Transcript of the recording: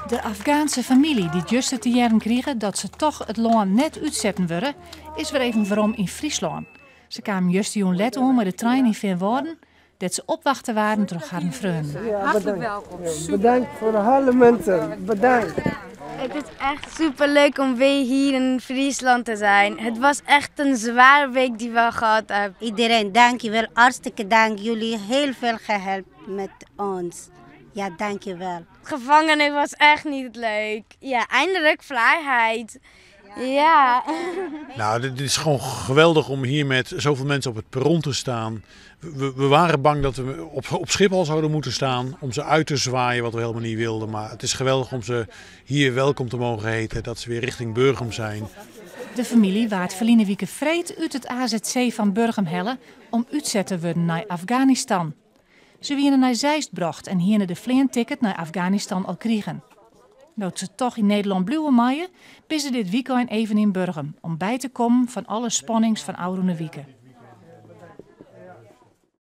De Afghaanse familie die juist te jaren kregen dat ze toch het land net uitzetten willen, is weer even waarom in Friesland. Ze kwamen juist jong let om met de trein in Veenwouden, dat ze opwachten waren door haar vrienden. Ja, hartelijk welkom. Bedankt voor alle mensen. Bedankt. Het is echt superleuk om weer hier in Friesland te zijn. Het was echt een zware week die we gehad hebben. Iedereen, dankjewel. Hartstikke dank. Jullie heel veel geholpen met ons. Ja, dankjewel. Gevangenis was echt niet leuk. Ja, eindelijk vrijheid. Ja. Nou, dit is gewoon geweldig om hier met zoveel mensen op het perron te staan. We waren bang dat we op Schiphol zouden moeten staan om ze uit te zwaaien, wat we helemaal niet wilden. Maar het is geweldig om ze hier welkom te mogen heten, dat ze weer richting Burgum zijn. De familie waart verleden week vreed uit het AZC van Burgum helle om uitzet te worden naar Afghanistan. Ze werden naar Zeist gebracht en hier de vliegticket naar Afghanistan al kregen. Dat ze toch in Nederland blijven maaien, ben ze dit weekend even in Burgum om bij te komen van alle spannings van oude weken.